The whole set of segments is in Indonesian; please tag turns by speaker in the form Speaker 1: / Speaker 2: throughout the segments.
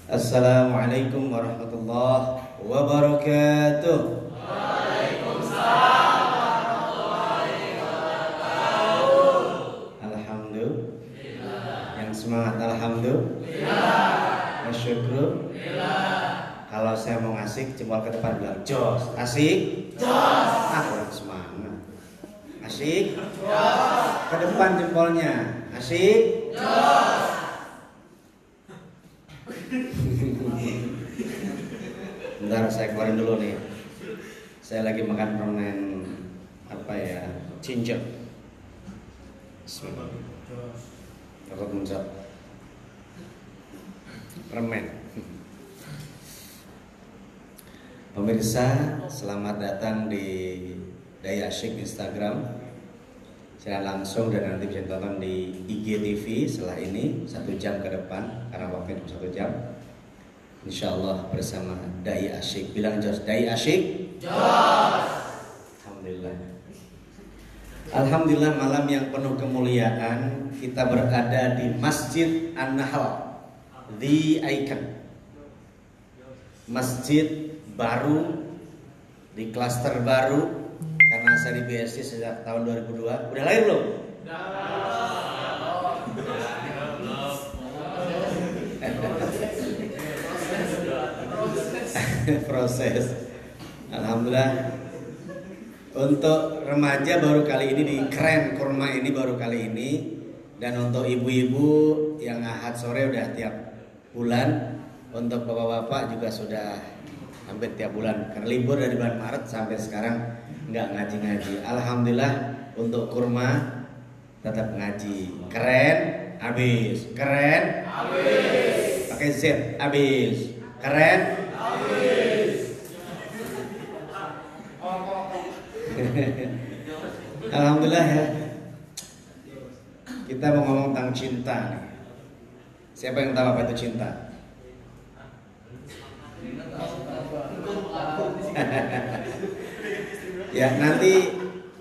Speaker 1: Assalamualaikum warahmatullahi wabarakatuh.
Speaker 2: Waalaikumsalam warahmatullahi wabarakatuh.
Speaker 1: Alhamdulillah. Yang semangat alhamdulillah. Bersyukur. Kalau saya mau ngasih jempol ke depan bilang jos. Asik? Jos. Kurang semangat. Asik? Jos. Ke depan jempolnya. Asik? Jos. Bentar saya keluarin dulu nih. Saya lagi makan permen apa ya? Ginger. Bismillah. Takut muncul. Permen. Pemirsa, selamat datang di Dai Asyik Instagram. Saya langsung dan nanti bisa tonton di IGTV setelah ini 1 jam ke depan karena waktunya 1 jam. Insyaallah bersama Dai Asyik. Bilang jos, Dai Asyik. Jos. Alhamdulillah. Alhamdulillah, malam yang penuh kemuliaan, kita berada di Masjid An-Nahl, The Icon. Masjid baru di klaster baru karena saya di BSD sejak tahun 2002. Udah lahir belum? Proses. Alhamdulillah. Untuk remaja baru kali ini di Keren Kurma ini baru kali ini, dan untuk ibu-ibu yang ahad sore udah tiap bulan, untuk bapak-bapak juga sudah hampir tiap bulan karena libur dari bulan Maret sampai sekarang nggak ngaji-ngaji. Alhamdulillah untuk kurma tetap ngaji. Keren habis, keren habis, pakai Z habis, keren habis. Alhamdulillah ya. Kita mau ngomong tentang cinta nih. Siapa yang tahu apa itu cinta? Ya, nanti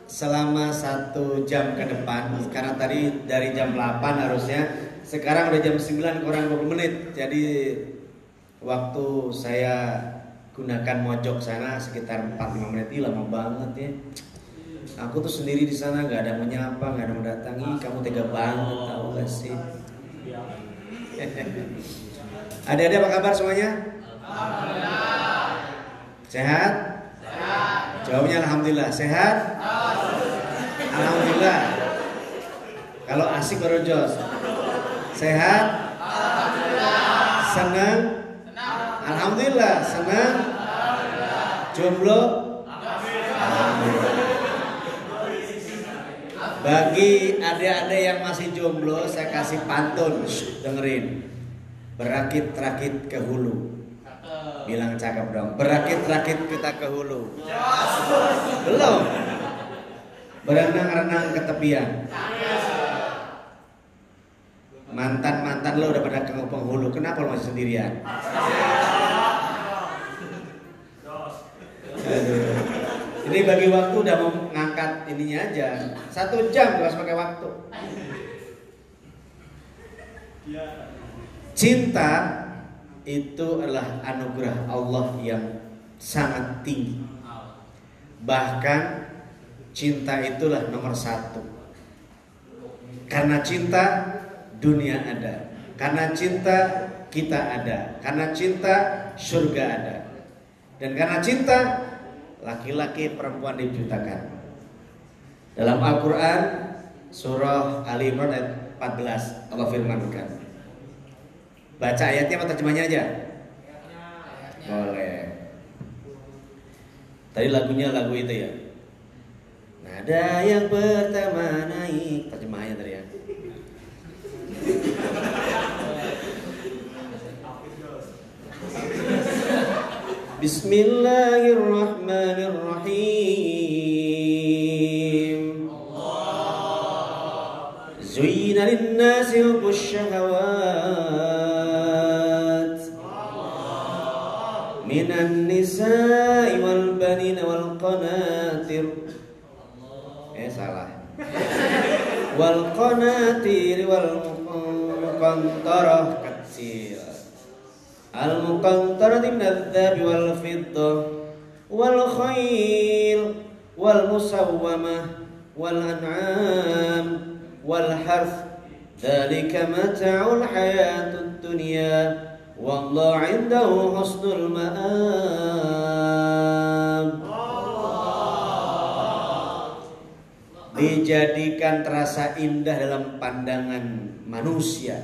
Speaker 1: selama 1 jam ke depan, karena tadi dari jam 8 harusnya, sekarang udah jam 9 kurang 20 menit. Jadi waktu saya gunakan mojok sana sekitar 4-5 menit. Ih, lama banget ya. Aku tuh sendiri di sana, nggak ada yang menyapa, nggak ada yang mendatangi. Kamu tega banget, tahu gak sih? Adik-adik apa kabar semuanya?
Speaker 2: Alhamdulillah.
Speaker 1: Sehat?
Speaker 2: Sehat.
Speaker 1: Jawabnya alhamdulillah. Sehat? Alhamdulillah. Kalau asik baru jos. Sehat?
Speaker 2: Alhamdulillah.
Speaker 1: Senang? Alhamdulillah. Senang? Jomblo? Alhamdulillah. Bagi adik-adik yang masih jomblo, saya kasih pantun. Dengerin. Berakit-rakit ke hulu. Bilang cakep dong. Berakit-rakit kita ke hulu. Belum. Berenang-renang ke tepian. Mantan-mantan lo udah pada ke penghulu. Kenapa lo masih sendirian? Aduh. Ini bagi waktu udah mau ngangkat ininya aja. 1 jam gak usah pakai waktu. Cinta itu adalah anugerah Allah yang sangat tinggi. Bahkan cinta itulah nomor 1. Karena cinta dunia ada. Karena cinta kita ada. Karena cinta surga ada. Dan karena cinta laki-laki perempuan diciptakan. Dalam Al-Quran surah Ali Imran ayat 14 Allah firmankan. Baca ayatnya atau terjemahnya aja? Boleh. Tadi lagunya lagu itu ya. Nada yang pertama naik. Terjemahnya tadi ya. Bismillahirrahmanirrahim. Zuyyina lin-nasi hubbus syahawat minan nisa'i wal banina wal qanatir. Salah. Wal qanatir wal muqantarah kecil. al-muqantarati minadz-dzahabi wal fiddah wal khail wal musawwamah wal an'am wal harth dzalika mata'ul hayatud dunya wallahu 'indahu husnul ma'ab. Dijadikan terasa indah dalam pandangan manusia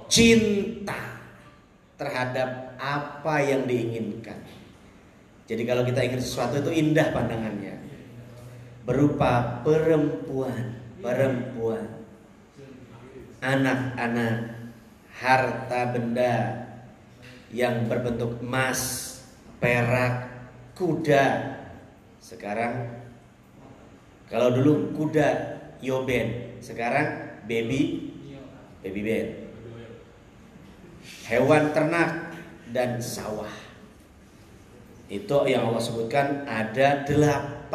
Speaker 1: cinta terhadap apa yang diinginkan. Jadi kalau kita ingin sesuatu itu indah pandangannya, berupa perempuan, anak-anak, harta benda yang berbentuk emas, perak, kuda. Sekarang kalau dulu kuda yoben, sekarang baby ben. Hewan ternak dan sawah. Itu yang Allah sebutkan ada 8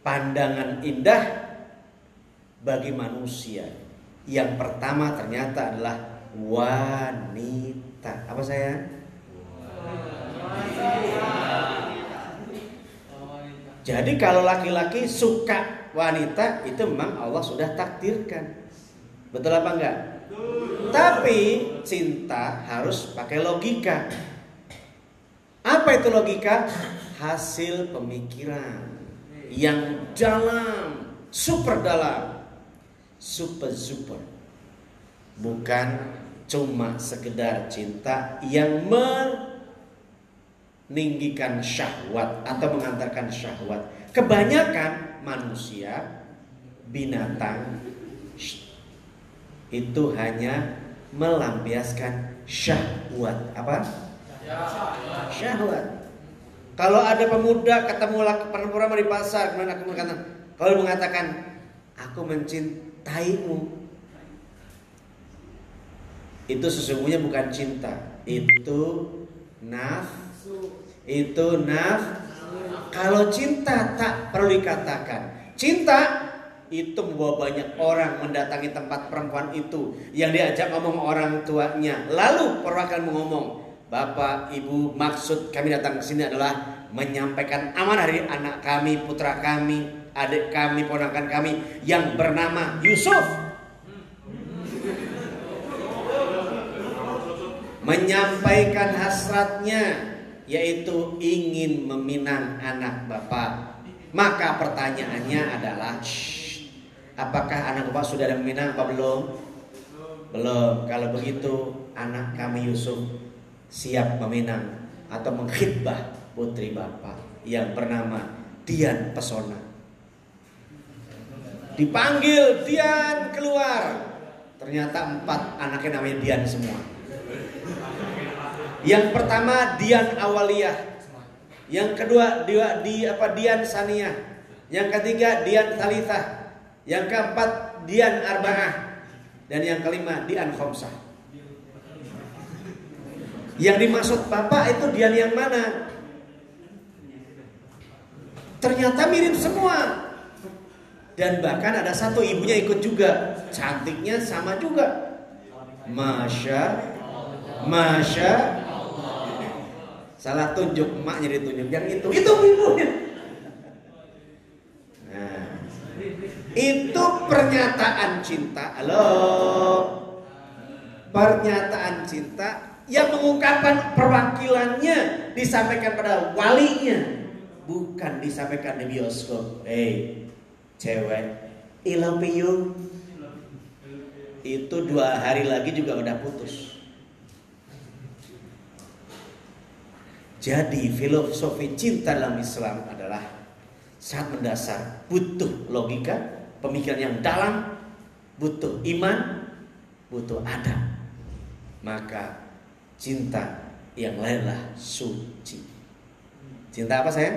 Speaker 1: pandangan indah bagi manusia. Yang pertama ternyata adalah wanita. Apa saya? Jadi kalau laki-laki suka wanita itu memang Allah sudah takdirkan. Betul apa enggak? Tapi cinta harus pakai logika. Apa itu logika? Hasil pemikiran yang dalam, super dalam, super. Bukan cuma sekedar cinta yang meninggikan syahwat atau mengantarkan syahwat. Kebanyakan manusia, binatang itu hanya melampiaskan syahwat. Apa? Syahwat. Kalau ada pemuda ketemu perempuan di pasar, kemudian aku kalau mengatakan aku mencintaimu, itu sesungguhnya bukan cinta, itu nafsu. Kalau cinta tak perlu dikatakan. Cinta itu membawa banyak orang mendatangi tempat perempuan itu, yang diajak ngomong orang tuanya. Lalu perwakilan mengomong, Bapak, Ibu, maksud kami datang ke sini adalah menyampaikan amanah dari anak kami, putra kami, adik kami, ponakan kami yang bernama Yusuf. Menyampaikan hasratnya, yaitu ingin meminang anak Bapak. Maka pertanyaannya adalah, apakah anak Bapak sudah ada meminang apa belum? Belum. Kalau begitu anak kami Yusuf siap meminang atau mengkhitbah putri Bapak yang bernama Dian Pesona. Dipanggil Dian keluar. Ternyata 4 anaknya namanya Dian semua. Yang pertama Dian Awaliyah, yang kedua Dian Saniyah, yang ketiga Dian Thalithah, yang keempat Dian Arba'ah, dan yang kelima Dian Khomsah. Yang dimaksud Bapak itu Dian yang mana? Ternyata mirip semua. Dan bahkan ada satu ibunya ikut juga. Cantiknya sama juga. Masya. Salah tunjuk, emaknya ditunjuk. Yang itu ibunya. Nah, itu pernyataan cinta. Halo. Pernyataan cinta yang mengungkapkan perwakilannya disampaikan pada walinya, bukan disampaikan di bioskop. Cewek, I love you. Itu 2 hari lagi juga udah putus. Jadi filosofi cinta dalam Islam adalah sangat mendasar, butuh logika, pemikiran yang dalam, butuh iman, butuh adab. Maka cinta yang lainlah suci. Cinta apa sayang?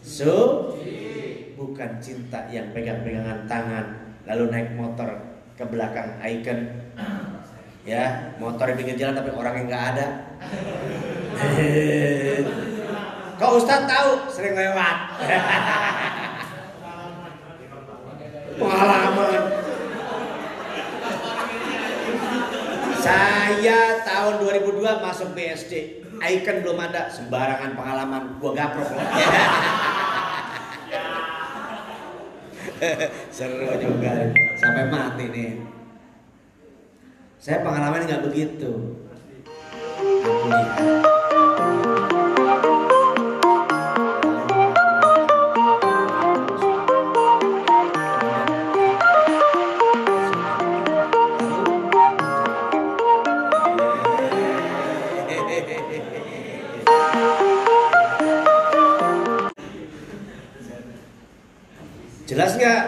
Speaker 1: Suci. Bukan cinta yang pegang-pegangan tangan lalu naik motor ke belakang icon, ya, motor di pinggir jalan tapi orangnya nggak ada. Kok Ustadz tahu? Sering lewat. Pengalaman. Saya tahun 2002 masuk BSD. Icon belum ada, sembarangan pengalaman gua gaprok. Seru juga sampai mati nih. Saya pengalaman nggak begitu. Aku lihat. Jelas nggak?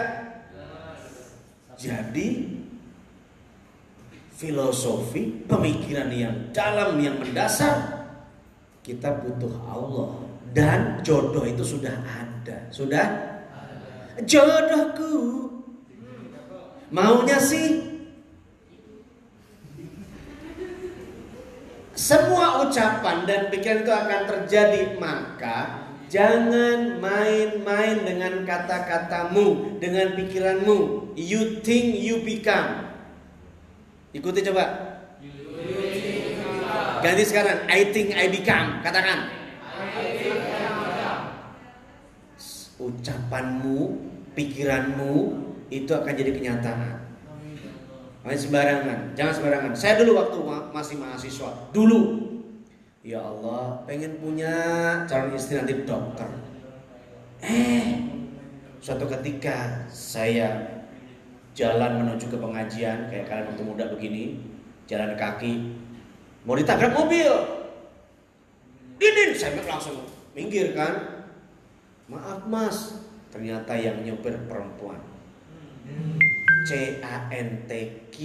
Speaker 1: Jadi filosofi, pemikiran yang dalam, yang mendasar, kita butuh Allah dan jodoh itu sudah ada. Sudah? Jodohku maunya sih semua ucapan dan pikiran itu akan terjadi, maka jangan main-main dengan kata-katamu, dengan pikiranmu. You think you become. Ikuti coba. Ganti sekarang. I think I become. Katakan. Ucapanmu, pikiranmu itu akan jadi kenyataan. Jangan sembarangan. Jangan sembarangan. Saya dulu waktu masih mahasiswa, dulu, ya Allah, pengen punya calon istri nanti dokter. Suatu ketika saya jalan menuju ke pengajian, kayak kalian waktu muda begini, jalan kaki, mau ditabrak mobil. Ini saya langsung minggir kan. Maaf mas, ternyata yang nyopir perempuan. CANTQ.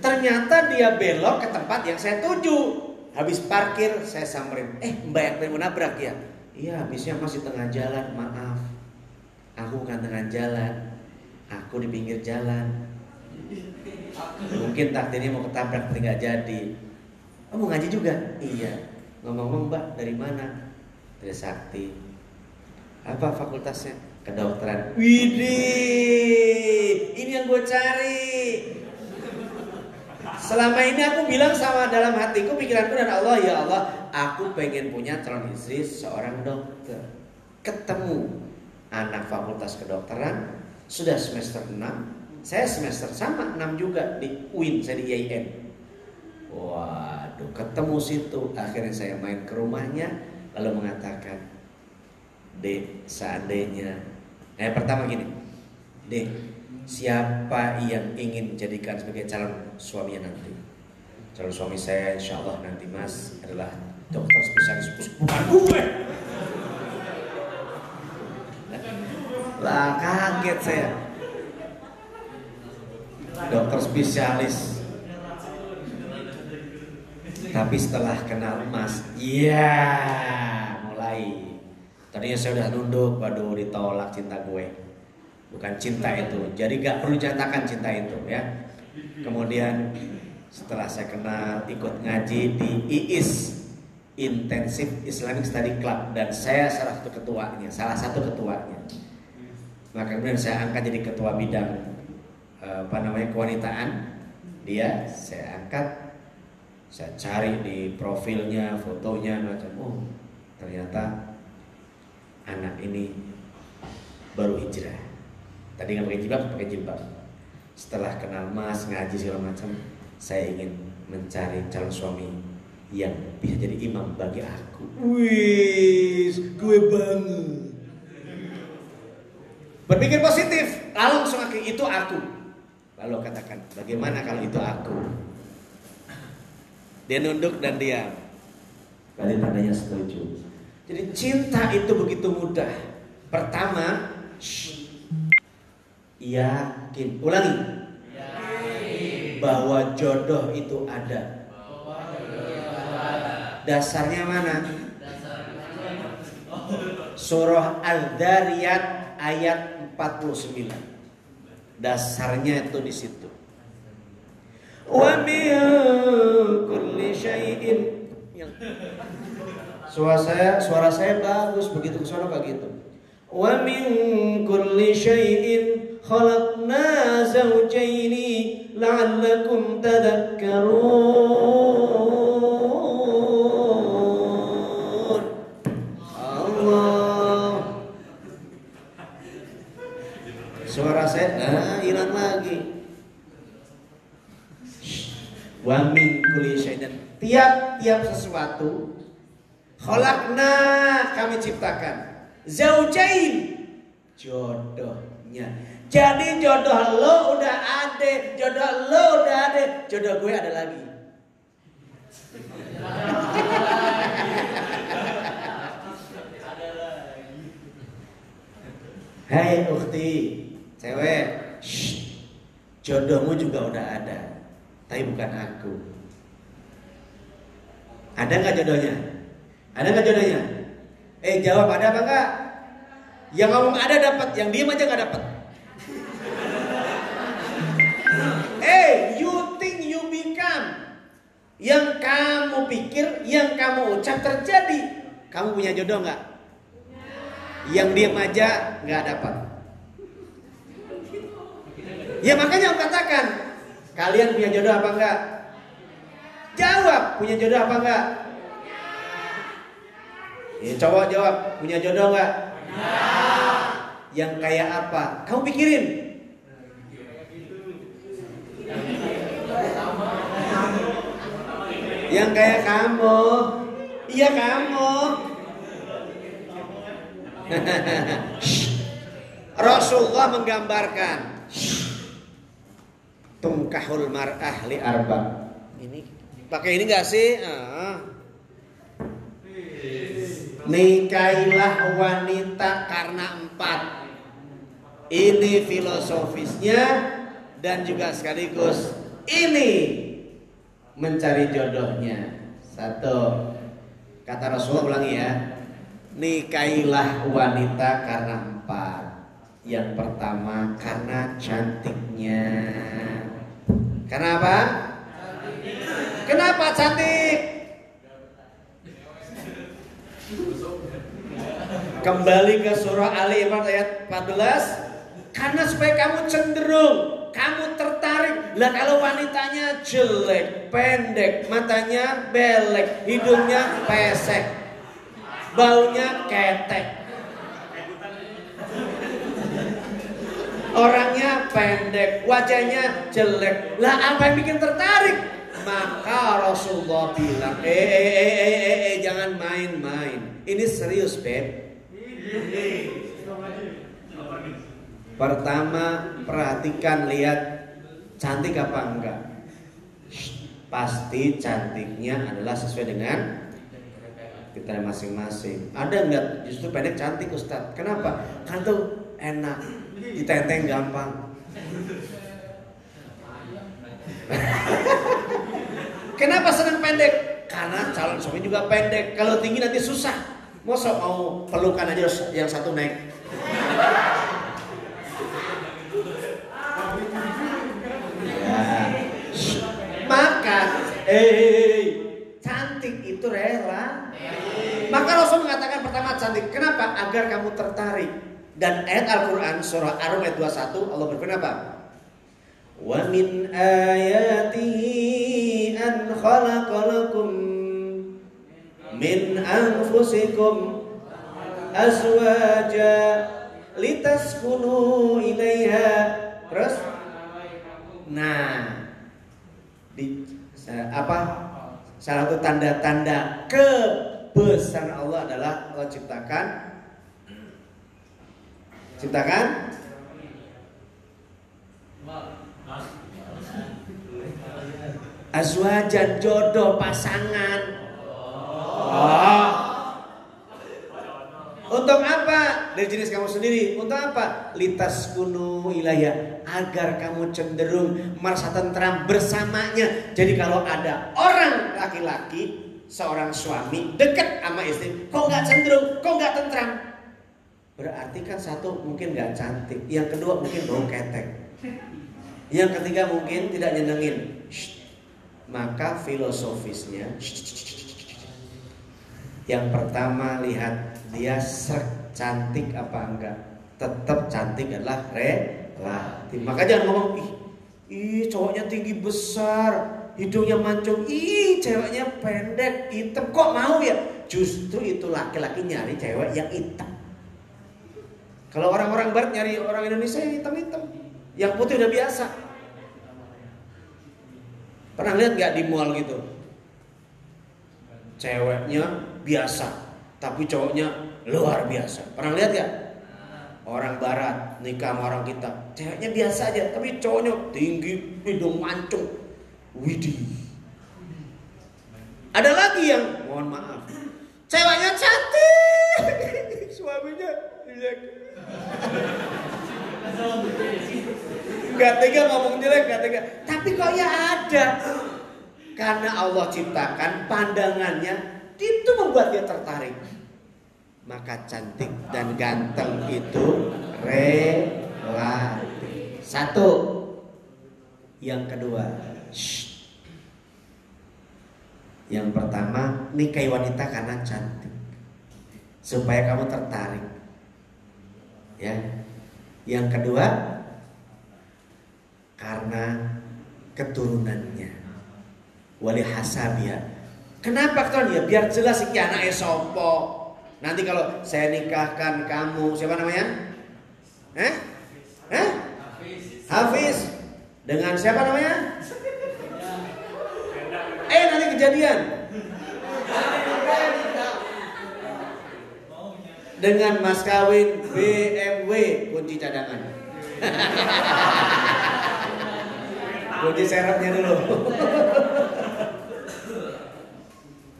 Speaker 1: Ternyata dia belok ke tempat yang saya tuju. Habis parkir saya samperin. Mbak yang mau nabrak ya? Iya, habisnya masih tengah jalan. Maaf, aku bukan tengah jalan, aku di pinggir jalan. Mungkin takdirnya mau ketabrak tapi nggak jadi. Oh, mau ngaji juga? Iya. Ngomong-ngomong mbak dari mana? Trisakti. Apa fakultasnya? Kedokteran. Widih, ini yang gue cari. Selama ini aku bilang sama dalam hatiku, pikiranku dan Allah, ya Allah, aku pengen punya calon istri seorang dokter. Ketemu anak fakultas kedokteran, sudah semester 6, saya semester sama 6 juga di UIN, saya di IAIN. Waduh, ketemu situ. Akhirnya saya main ke rumahnya, lalu mengatakan, Dek, seandainya, pertama gini, Dek, siapa yang ingin jadikan sebagai calon suaminya nanti? Calon suami saya insya Allah nanti mas adalah dokter spesialis. Bukan gue. Lah kaget saya. Dokter spesialis. Tapi setelah kenal mas, mulai. Tadinya saya udah nunduk, waduh ditolak cinta gue. Bukan cinta itu, jadi gak perlu nyatakan cinta itu ya. Kemudian setelah saya kenal, ikut ngaji di IIS, Intensive Islamic Study Club, dan saya salah satu ketuanya. Maka kemudian saya angkat jadi ketua bidang kewanitaan. Dia saya angkat, saya cari di profilnya, fotonya macam, oh ternyata anak ini baru hijrah. Tadi nggak pakai jilbab. Setelah kenal mas, ngaji segala macam, saya ingin mencari calon suami yang bisa jadi imam bagi aku. Wih, gue banget. Berpikir positif, langsung itu aku. Lalu katakan, bagaimana kalau itu aku? Dia nunduk dan diam. Berarti tandanya setuju. Jadi cinta itu begitu mudah. Pertama, yakin. Ulangi. Yakin. Bahwa jodoh itu ada. Dasarnya mana? Surah Al-Dzariyat ayat 49. Dasarnya itu di situ. Wa min kulli syai'in. Suara saya bagus, begitu ke sono kayak gitu. Wa min kulli syai'in khalaqna zawjaini la'allakum tadhakkarun. Allah. Suara saya hilang lagi. Wa min kulli syai'in, tiap-tiap sesuatu khalaqna, kami ciptakan, zaujain, jodohnya. Jadi jodoh lo udah ada, jodoh lo udah ada, jodoh gue ada lagi. Hai ukhti, cewek, jodohmu juga udah ada, tapi bukan aku. Ada nggak jodohnya? Ada nggak jodohnya? Jawab, ada apa enggak? Yang ngomong ada dapat, yang diem aja nggak dapat. You think you become. Yang kamu pikir, yang kamu ucap terjadi. Kamu punya jodoh nggak? Yang diem aja nggak dapat. Ya makanya aku katakan, kalian punya jodoh apa enggak? Jawab, punya jodoh apa enggak? Cowok jawab, punya jodoh enggak? Ya. Yang kayak apa? Kamu pikirin. Yang kayak kamu. Iya kamu. Rasulullah menggambarkan tungkahul mar'ah li arba. Ini pakai ini enggak sih? Nikahilah wanita karena 4. Ini filosofisnya dan juga sekaligus ini mencari jodohnya. 1. Kata Rasulullah, ulangi ya. Nikahilah wanita karena 4. Yang pertama karena cantiknya. Karena apa? Kenapa cantik? Kembali ke surah Ali Imran ayat 14. Karena supaya kamu cenderung, kamu tertarik. Lah kalau wanitanya jelek, pendek, matanya belek, hidungnya pesek, baunya ketek, orangnya pendek, wajahnya jelek, lah apa yang bikin tertarik? Maka Rasulullah bilang, jangan main-main. Ini serius, Beb. Pertama, perhatikan, lihat cantik apa enggak. Pasti cantiknya adalah sesuai dengan kita masing-masing. Ada enggak justru pendek cantik, Ustadz? Kenapa? Kan tuh enak, ditenteng gampang. Kenapa senang pendek? Karena calon suami juga pendek. Kalau tinggi nanti susah. Masa mau pelukan aja yang satu naik. Maka cantik itu rela. Maka Rasul mengatakan pertama cantik. Kenapa? Agar kamu tertarik. Dan ayat Al-Quran surah Ar-Rum ayat 21 Allah berfirman apa? Wa min ayatihi an khalaqalakum min anfusikum azwaja litaskunu ilaiha. Terus salah satu tanda-tanda kebesaran Allah adalah Allah ciptakan azwajan, jodoh, pasangan. Untuk apa? Dari jenis kamu sendiri. Untuk apa? Litaskunu ilayya, agar kamu cenderung merasa tentram bersamanya. Jadi kalau ada orang laki-laki, seorang suami dekat sama istri, kok nggak cenderung, kok nggak tentram? Berarti kan satu mungkin nggak cantik, yang kedua mungkin bau ketek, yang ketiga mungkin tidak nyenengin. Maka filosofisnya, yang pertama lihat dia srek, cantik apa enggak? Tetap cantik adalah relatif. Maka jangan ngomong ih cowoknya tinggi besar, hidungnya mancung, ih ceweknya pendek, hitam, kok mau ya? Justru itu laki-laki nyari cewek yang hitam. Kalau orang-orang barat nyari orang Indonesia yang hitam-hitam, yang putih udah biasa. Pernah lihat nggak di mall gitu? Ceweknya biasa, tapi cowoknya luar biasa. Pernah lihat nggak? Orang barat nikah sama orang kita, ceweknya biasa aja, tapi cowoknya tinggi, hidung mancung, widih. Ada lagi yang, mohon maaf, ceweknya cantik, suaminya jelek. Gak tega ngomong jelek, gak tega. Tapi kok ya ada. Karena Allah ciptakan pandangannya, itu membuat dia tertarik. Maka cantik dan ganteng itu relatif. Satu. Yang kedua, yang pertama, nikahi wanita karena cantik, supaya kamu tertarik. Ya. Yang kedua, karena keturunannya. Wali hasabia. Kenapa keturunan? Ya biar jelas iki anake sapa. Nanti kalau saya nikahkan kamu, siapa namanya? Hafiz. Dengan siapa namanya? Nanti kejadian. Dengan mas kawin BMW kunci cadangan. Kunci serepnya dulu.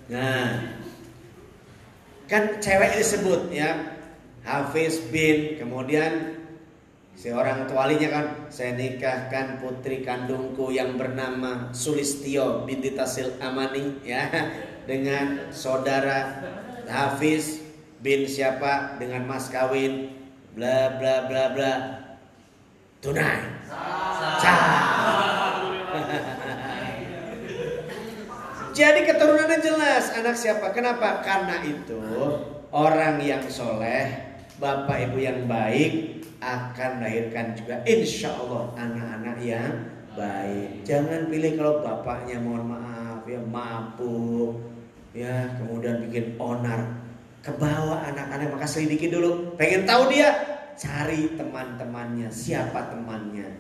Speaker 1: Nah, kan cewek disebut ya, Hafiz bin, kemudian si orang tua walinya kan, saya nikahkan putri kandungku yang bernama Sulistio binti Tasil Amani ya, dengan saudara Hafiz bin siapa, dengan mas kawin bla bla bla bla, tunai Jadi keturunannya jelas, anak siapa, kenapa? Karena itu orang yang soleh, bapak ibu yang baik akan melahirkan juga insya Allah anak-anak yang baik. Jangan pilih kalau bapaknya mohon maaf ya mabuk ya, kemudian bikin onar, kebawa anak-anak. Maka selidiki dulu, pengen tahu dia, cari teman-temannya, siapa temannya,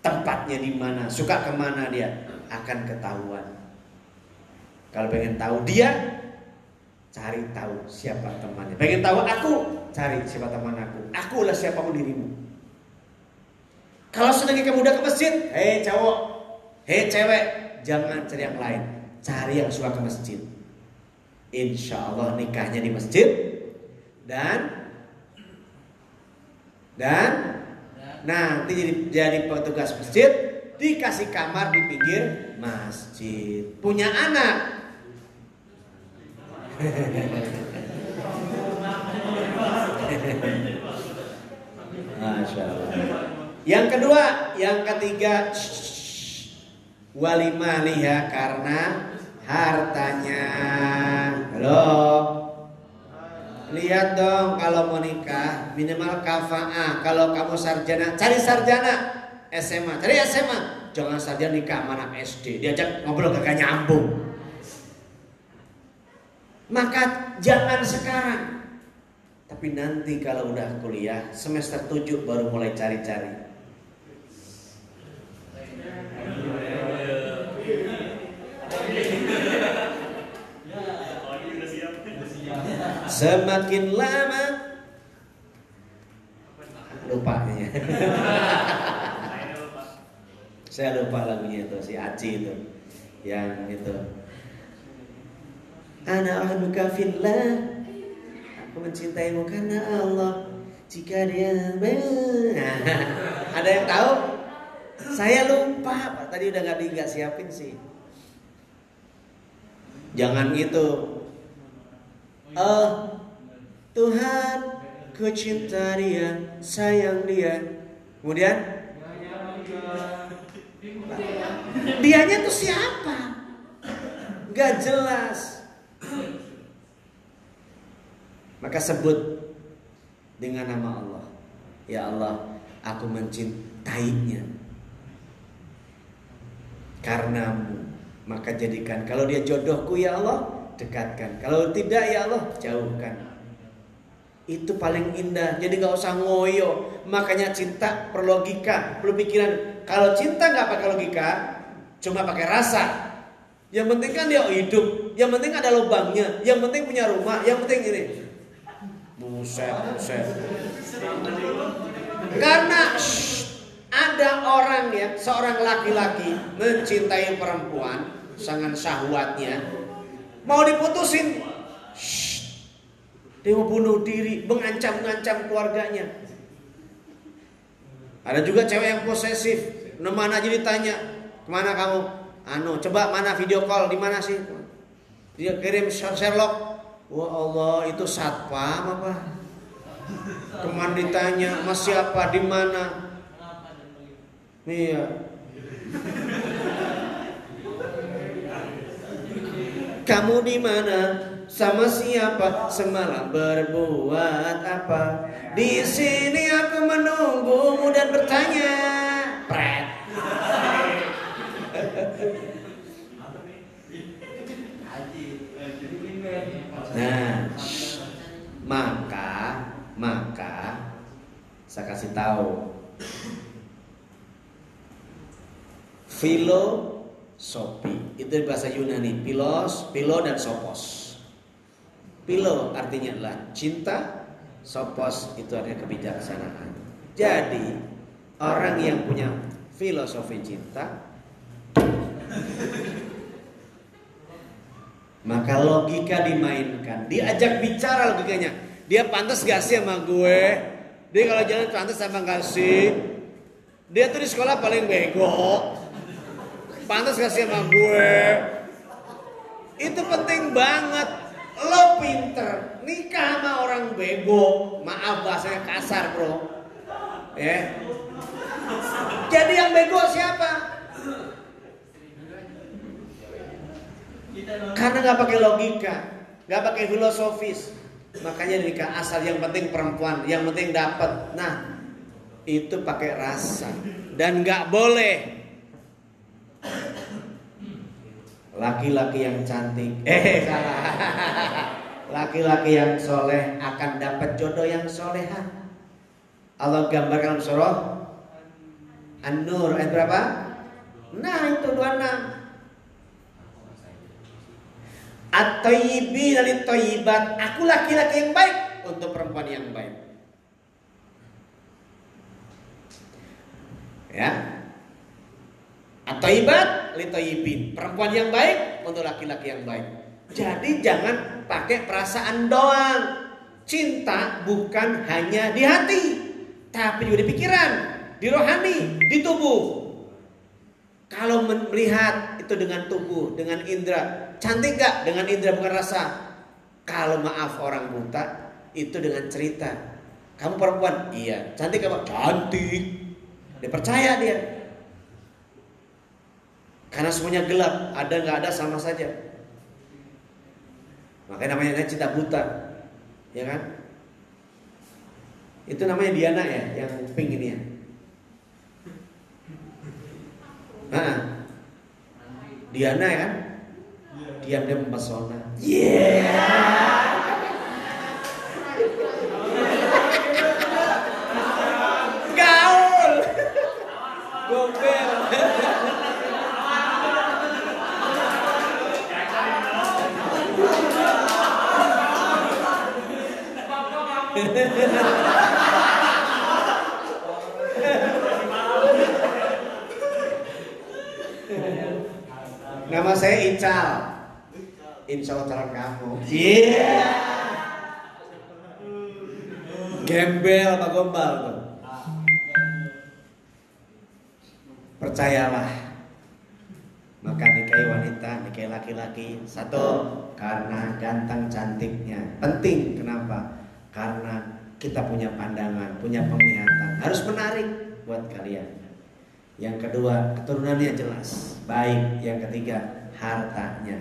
Speaker 1: tempatnya di mana, suka kemana, dia akan ketahuan. Kalau pengen tahu dia, cari tahu siapa temannya. Pengen tahu aku, cari siapa teman aku. Akulah siapapun dirimu. Kalau sedang kamu udah ke masjid, hei cowok, hei cewek, jangan cari yang lain, cari yang suka ke masjid. Insya Allah nikahnya di masjid dan nanti jadi petugas masjid, dikasih kamar di pinggir masjid, punya anak. Masya Allah. Yang kedua, yang ketiga, walimah nih ya, karena hartanya. Halo, lihat dong kalau mau nikah minimal kafa'ah. Kalau kamu sarjana, cari sarjana SMA, cari SMA. Jangan sarjana nikah sama anak SD, diajak ngobrol kagak nyambung. Maka jangan sekarang, tapi nanti kalau udah kuliah semester 7 baru mulai cari-cari. Semakin lama lupanya. Saya lupa lagunya itu, si Aci itu, yang itu. Ana ahluka fillah, aku mencintaimu karena Allah. Jika dia ada yang tahu? Saya lupa, tadi udah nggak siapin sih. Jangan gitu. Oh Tuhan, ku cinta dia, sayang dia. Kemudian dianya tuh siapa? Gak jelas. Maka sebut dengan nama Allah. Ya Allah, aku mencintainya karenamu, maka jadikan. Kalau dia jodohku ya Allah, dekatkan. Kalau tidak ya Allah, jauhkan. Itu paling indah. Jadi gak usah ngoyo. Makanya cinta perlu logika, perlu pikiran. Kalau cinta gak pakai logika, cuma pakai rasa. Yang penting kan dia hidup, yang penting ada lubangnya, yang penting punya rumah, yang penting ini. Buset. Karena ada orang ya, seorang laki-laki mencintai perempuan sangat syahwatnya, mau diputusin, dia mau bunuh diri, mengancam keluarganya. Ada juga cewek yang posesif, mana aja ditanya, kemana kamu? Coba mana video call, di mana sih? Dia kirim Sherlock. Wah Allah, itu satpam apa? Kemana ditanya, mas siapa, di mana? Iya. Kamu di mana? Sama siapa? Semalam berbuat apa? Di sini aku menunggumu dan bertanya. Pret. Nah, maka saya kasih tahu. Filosofi itu bahasa Yunani, pilo dan sopos. Pilo artinya adalah cinta, sopos itu artinya kebijaksanaan. Jadi orang yang punya filosofi cinta, maka logika dimainkan, diajak bicara logikanya. Dia pantas gak sih sama gue? Dia kalau jalan pantas sama gak sih? Dia tuh di sekolah paling bego. Pantas gak sih sama gue? Itu penting banget. Lo pinter nikah sama orang bego. Maaf bahasanya kasar bro. Ya. Jadi yang bego siapa? Karena gak pakai logika, gak pakai filosofis. Makanya nikah asal, yang penting perempuan, yang penting dapat. Nah, itu pakai rasa. Dan gak boleh laki-laki yang cantik, salah. Laki-laki yang soleh akan dapat jodoh yang soleha. Allah gambarkan surah An-Nur ayat berapa? Nah itu 26. At-thayyibin lit-thayyibat. Aku laki-laki yang baik untuk perempuan yang baik. Ya. At-thayyibat lit-thayyibin. Perempuan yang baik untuk laki-laki yang baik. Jadi jangan pakai perasaan doang. Cinta bukan hanya di hati, tapi juga di pikiran, di rohani, di tubuh. Kalau melihat itu dengan tubuh, dengan indera, cantik gak? Dengan indera bukan rasa. Kalau maaf orang buta, itu dengan cerita. Kamu perempuan? Iya. Cantik apa? Cantik. Dia percaya dia. Karena semuanya gelap, ada gak ada sama saja. Makanya namanya cinta buta, ya kan? Itu namanya Diana ya, yang pink ini ya. Nah, Diana ya kan? Diam-diam mempesona. Gaul. Gombel. Nama saya Ical. Insya Allah calon kamu. Gembel apa gombal tuh? Percayalah. Maka nikahi wanita, nikahi laki-laki. Satu, karena ganteng cantiknya. Penting, kenapa? Karena kita punya pandangan, punya penglihatan. Harus menarik buat kalian. Yang kedua, keturunannya jelas, baik. Yang ketiga, hartanya.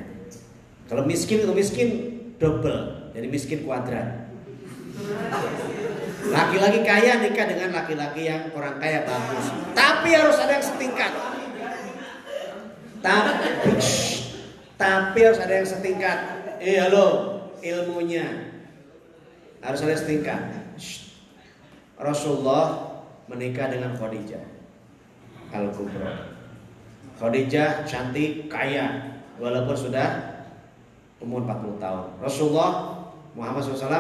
Speaker 1: Kalau miskin itu miskin double, jadi miskin kuadrat. Laki-laki kaya nikah dengan laki-laki yang orang kaya bagus. Tapi harus ada yang setingkat. Tapi harus ada yang setingkat. Halo, ilmunya harus ada yang setingkat. Rasulullah menikah dengan Khadijah Al-Kubra. Khadijah cantik, kaya, walaupun sudah umur 40 tahun. Rasulullah Muhammad SAW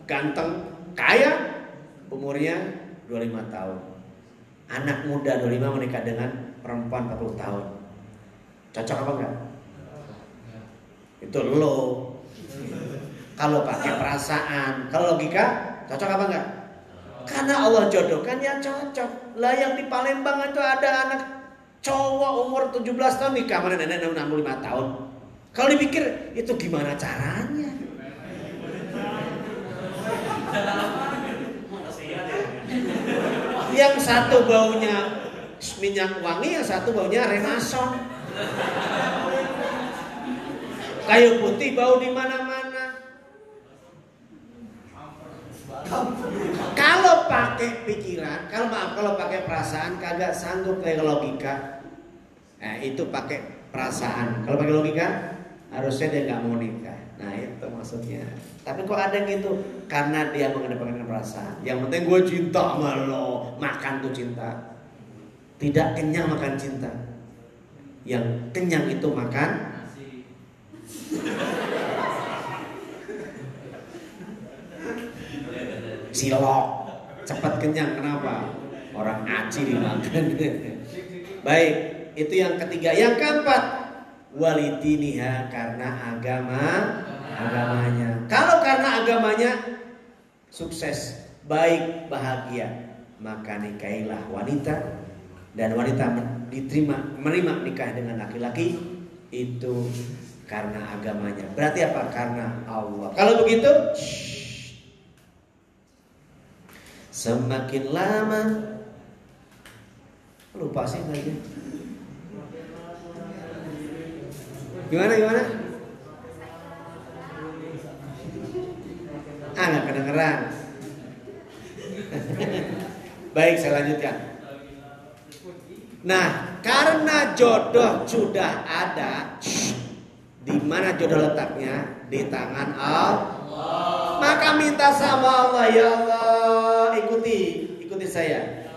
Speaker 1: ganteng, kaya, umurnya 25 tahun. Anak muda 25 menikah dengan perempuan 40 tahun. Cocok apa enggak? Itu lo. Kalau pakai perasaan, kalau logika, cocok apa enggak? Karena Allah jodohkan ya cocok. Lah yang di Palembang itu ada anak cowok umur 17 tahun nikah sama nenek 65 tahun. Kalau dipikir itu gimana caranya? Yang satu baunya minyak wangi, yang satu baunya remason. Kayu putih bau di mana-mana. Kalau pakai pikiran, kalau pakai perasaan kagak sanggup kayak logika. Itu pakai perasaan. Kalau pakai logika harusnya dia nggak mau nikah. Nah itu maksudnya. Tapi kok ada gitu? Karena dia mengedepankan perasaan. Yang penting gue cinta sama lo, makan tuh cinta. Tidak kenyang makan cinta. Yang kenyang itu makan silok, cepat kenyang. Kenapa? Orang aci dimakan. Baik, itu yang ketiga. Yang keempat, walidiniha, karena agamanya. Kalau karena agamanya sukses, baik, bahagia, maka nikahilah wanita, dan wanita menerima nikah dengan laki-laki itu karena agamanya. Berarti apa? Karena Allah. Kalau begitu, semakin lama lupa sih lagi. Gimana? Nggak kedengeran. Baik, saya lanjutkan. Nah, karena jodoh sudah ada, di mana jodoh letaknya? Di tangan Allah. Maka minta sama Allah, ya Allah, ikuti saya.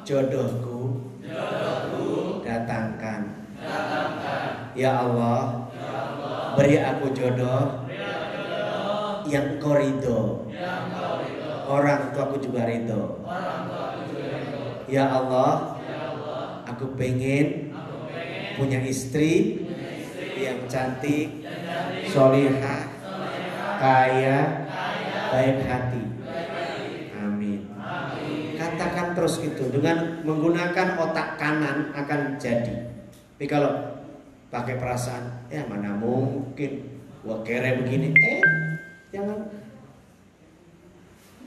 Speaker 1: Jodohku datangkan. Ya Allah, beri aku jodoh yang Engkau ridho. Orang tuaku juga ridho. Ya Allah, aku pengen punya istri yang cantik, solihah, kaya, baik hati. Amin. Katakan terus itu dengan menggunakan otak kanan akan jadi. Tapi kalau pakai perasaan, ya mana mungkin gua kere begini.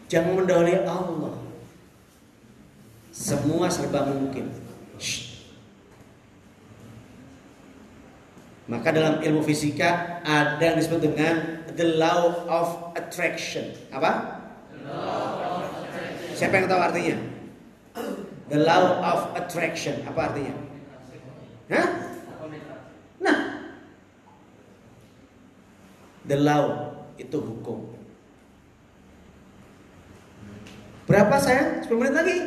Speaker 1: Jangan mendahului Allah. Semua serba mungkin. Maka dalam ilmu fisika ada yang disebut dengan the law of attraction. Apa? Siapa yang tahu artinya? The law of attraction. Apa artinya? Hah? Nah, the law itu hukum. Berapa sayang? 10 menit lagi?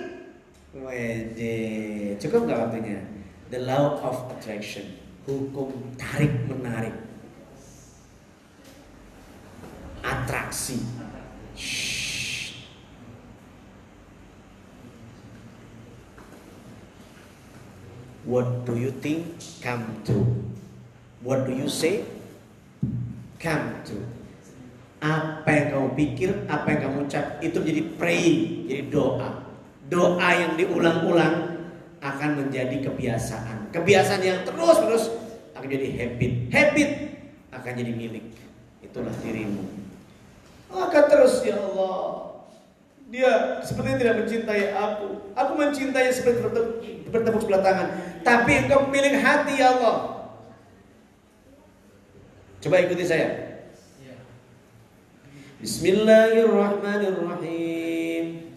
Speaker 1: Cukup nggak waktunya? The law of attraction, hukum tarik menarik, atraksi. What do you think come true? What do you say come true? Apa yang kamu pikir, apa yang kamu ucap, itu menjadi praying, jadi doa. Doa yang diulang-ulang akan menjadi kebiasaan. Kebiasaan yang terus-menerus akan jadi habit. Habit akan jadi milik. Itulah dirimu. Maka terus, ya Allah, dia sepertinya tidak mencintai aku. Aku mencintai seperti bertepuk sebelah tangan. Tapi Engkau pemilik hati, ya Allah. Coba ikuti saya. Bismillahirrahmanirrahim.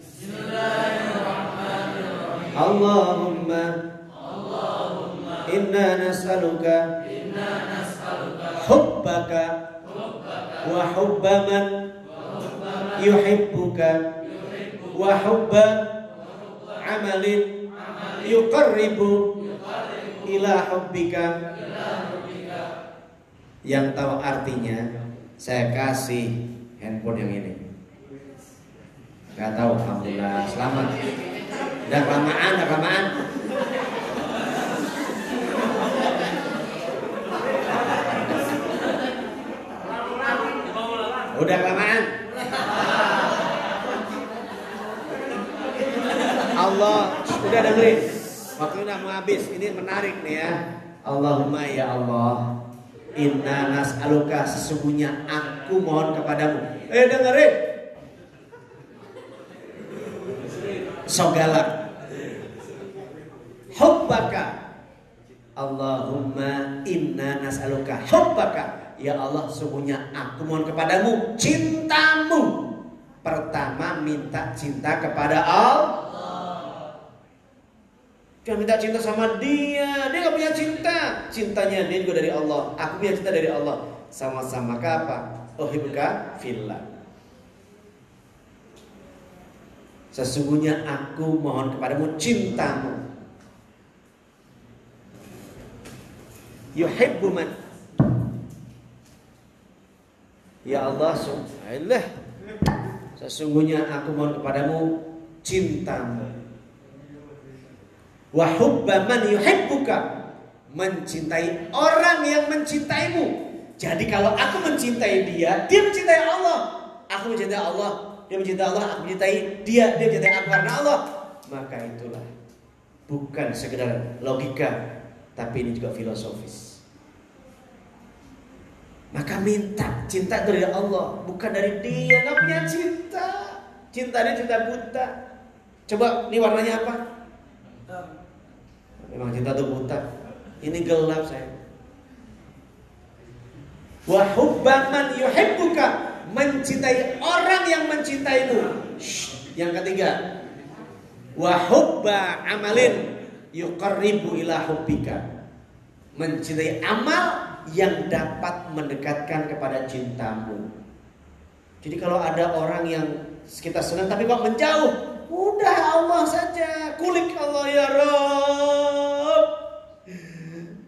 Speaker 1: Allahumma inna nas'aluka hubbaka wa hubba man yuhibbuka wa hubba amalin yuqarribu ila hubbika. Yang tahu artinya saya kasih handphone yang ini. Gak tahu, alhamdulillah selamat. Udah kelamaan. Udah kelamaan. Allah, sudah dengerin. Waktu udah mau habis. Ini menarik nih ya. Allahumma ya Allah, inna nas'aluka, sesungguhnya aku mohon kepadamu. Dengerin. So galak. Hubbaka. Allahumma inna nas'aluka hubbaka. Ya Allah, sesungguhnya aku mohon kepadamu cintamu. Pertama minta cinta kepada Allah. Jangan minta cinta sama dia. Dia gak punya cinta. Cintanya dia juga dari Allah. Aku punya cinta dari Allah. Sama-sama apa? Uhibbuka fillah. Sesungguhnya aku mohon kepadamu cintamu. Yuhibbu man. Ya Allah, sesungguhnya aku mohon kepadamu cintamu. Wa hubba man yuhibbuka, mencintai orang yang mencintaimu. Jadi kalau aku mencintai dia, dia mencintai Allah. Aku mencintai Allah, dia mencintai Allah. Aku mencintai dia, dia mencintai aku karena Allah. Maka itulah bukan sekedar logika, tapi ini juga filosofis. Maka minta cinta dari Allah, bukan dari dia. Nggak punya cinta. Cinta dia cinta buta. Coba, ini warnanya apa? Memang cinta itu buta. Ini gelap saya. Wa hubba man yuhibbuka, mencintai orang yang mencintaimu. Yang ketiga, wa hubba amalin yuqarribu ila hubbika, mencintai amal yang dapat mendekatkan kepada cintamu. Jadi kalau ada orang yang kita senang tapi kok menjauh, udah Allah saja, kulik Allah ya Rabb.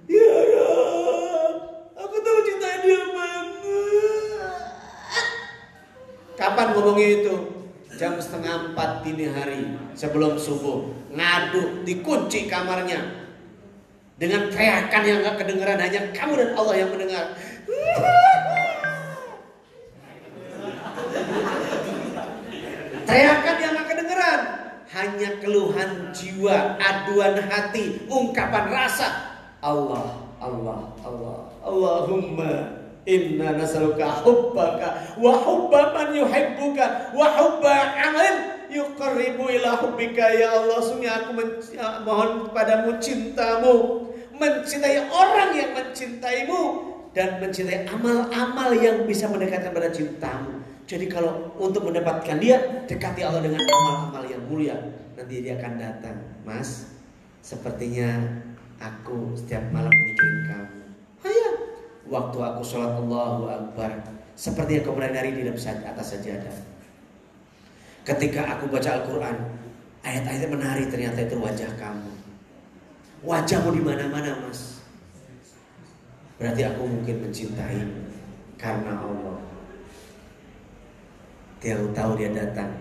Speaker 1: Ya Rabb, aku tahu cinta dia banget. Kapan ngomongnya itu? Jam 3:30 dini hari sebelum subuh. Ngadu, dikunci kamarnya dengan teriakan yang gak kedengeran, hanya kamu dan Allah yang mendengar. Teriakan yang gak kedengeran, hanya keluhan jiwa, aduan hati, ungkapan rasa. Allah, Allah, Allah. Allahumma inna nas'aluka hubbaka wa hubba man yuhibbuka wa hubba amalin yuqarribu ila hubbika. Ya Allah, sungguh aku mohon kepadamu cintamu, mencintai orang yang mencintaimu, dan mencintai amal-amal yang bisa mendekatkan pada cintamu. Jadi kalau untuk mendapatkan dia, dekati Allah dengan amal-amal yang mulia. Nanti dia akan datang. Mas, sepertinya aku setiap malam mikirin kamu. Hayya, waktu aku sholat Allahu Akbar, sepertinya kau berada di atas sajadah. Ketika aku baca Al-Quran, ayat-ayatnya menari, ternyata itu wajah kamu. Wajahmu di mana-mana, Mas. Berarti aku mungkin mencintai karena Allah. Tahu dia datang.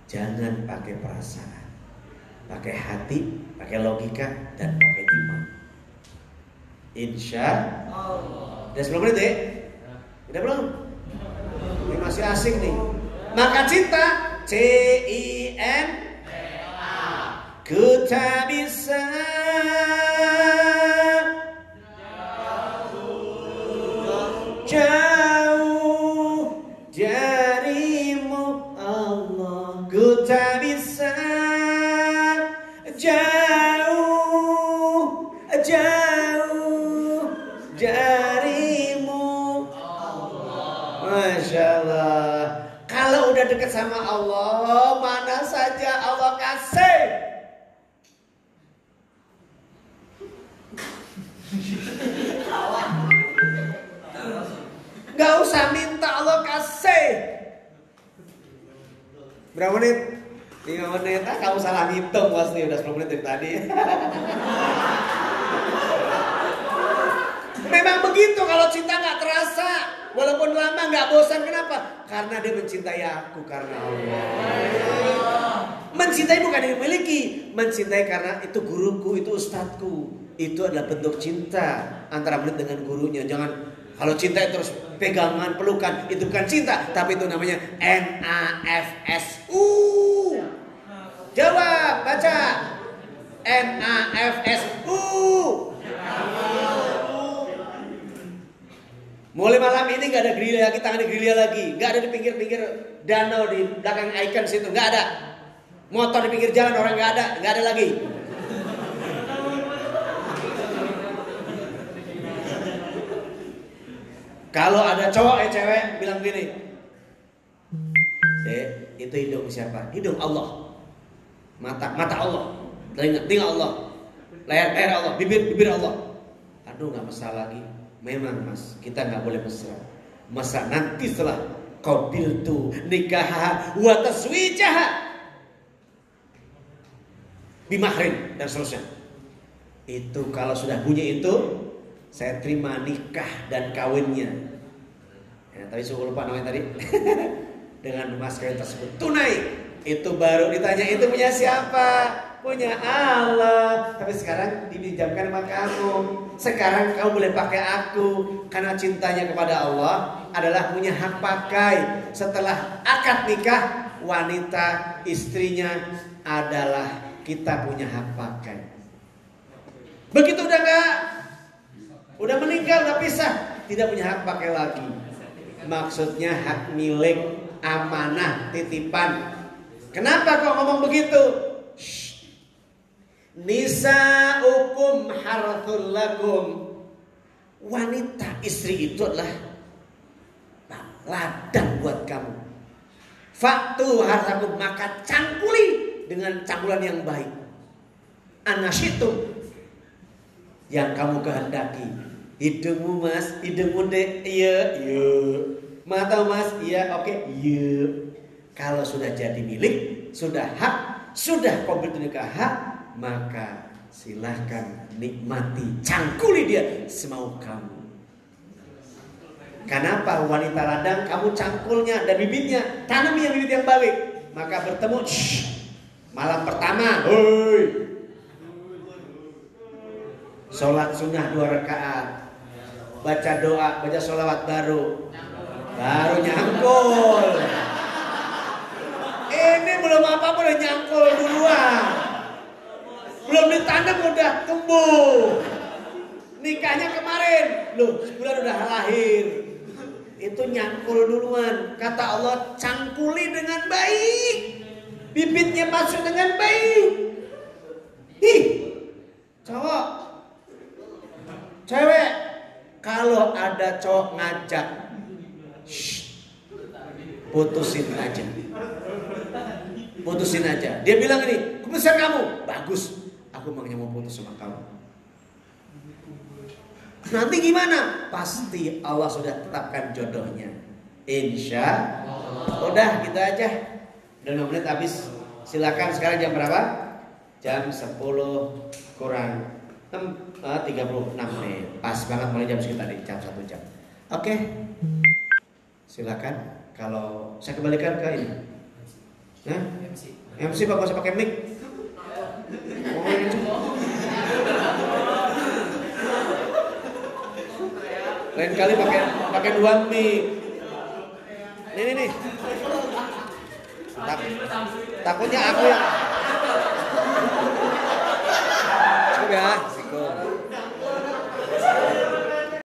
Speaker 1: Jangan pakai perasaan, pakai hati, pakai logika, dan pakai iman. Insya Allah. Udah 10 menit ya? Udah belum? Ini masih asik nih. Maka cinta, C-I-N-T-A, ku tak bisa jauh darimu Allah, ku tak bisa jauh darimu Allah. Masya Allah. sama Allah, mana saja Allah kasih. Gak usah minta, Allah kasih. Berapa menit? 5 menit. Kamu salah ngitung pasti, udah 10 menit dari tadi. Memang begitu, kalau cinta gak terasa. Walaupun lama gak bosan. Kenapa? Karena dia mencintai aku, karena Allah. Mencintai bukan yang memiliki. Mencintai karena itu guruku, itu ustadku. Itu adalah bentuk cinta antara murid dengan gurunya. Jangan kalau cinta terus pegangan, pelukan, itu bukan cinta, tapi itu namanya NAFSU. Jawab, baca. NAFSU. Mulai malam ini gak ada gerilya lagi, tangan di gerilya lagi. Gak ada di pinggir-pinggir danau di belakang icon situ, gak ada. Motor di pinggir jalan orang gak ada lagi. Kalau ada cowok cewek bilang gini, itu hidung siapa? Hidung Allah. Mata Allah. Telinga Allah. Leher Allah. Bibir Allah. Aduh, gak mesra lagi. Memang mas, kita gak boleh mesra. Masa nanti setelah qabiltu nikaha wa taswijaha bimahrin dan seterusnya. Itu kalau sudah bunyi itu, saya terima nikah dan kawinnya. Ya, tapi suka lupa namanya tadi. Dengan mas kawin tersebut tunai. Itu baru ditanya, itu punya siapa? Punya Allah. Tapi sekarang dipinjamkan sama kamu. Sekarang kamu boleh pakai aku. Karena cintanya kepada Allah adalah punya hak pakai. Setelah akad nikah, wanita istrinya adalah kita punya hak pakai. Begitu udah enggak, udah meninggal, udah pisah, tidak punya hak pakai lagi. Maksudnya hak milik, amanah, titipan. Kenapa kok ngomong begitu? Nisa'ukum harthul lakum. Wanita istri itu adalah ladang buat kamu. Faktu harthakum, maka cangkuli dengan cangkulan yang baik. Anasyitum, yang kamu kehendaki. Hidungmu mas, hidungmu dek, iya. Mata mas, iya, oke, iya. Kalau sudah jadi milik, sudah hak, sudah qabiltu nikah, maka silahkan nikmati, cangkuli dia semau kamu. Kenapa wanita ladang kamu cangkulnya dan bibitnya, tanami yang bibit yang baik, maka bertemu malam pertama, hoi, sholat sunnah 2 rakaat, baca doa, baca sholawat baru nyangkul. Ini belum apa-apa udah nyangkul duluan. Belum ditanam udah tumbuh. Nikahnya kemarin, loh sebulan udah lahir. Itu nyangkul duluan. Kata Allah, cangkuli dengan baik. Bibitnya masuk dengan baik. Cowok, cewek, kalau ada cowok ngajak, putusin aja. Dia bilang ini, keputusan kamu bagus, aku mau putus sama kamu. Nanti gimana? Pasti Allah sudah tetapkan jodohnya. Insya Allah. Udah gitu aja. Udah 5 menit habis. Silakan sekarang jam berapa? Jam 10 kurang 36 menit. Pas banget mulai jam sekitar tadi, jam 1 jam. Oke. Silakan. Kalau saya kembalikan ke ini. Nah, MC Pak, usah pakai mic. Lain kali pakai 2 mic. Nih. Takutnya aku yang. Cukup ya.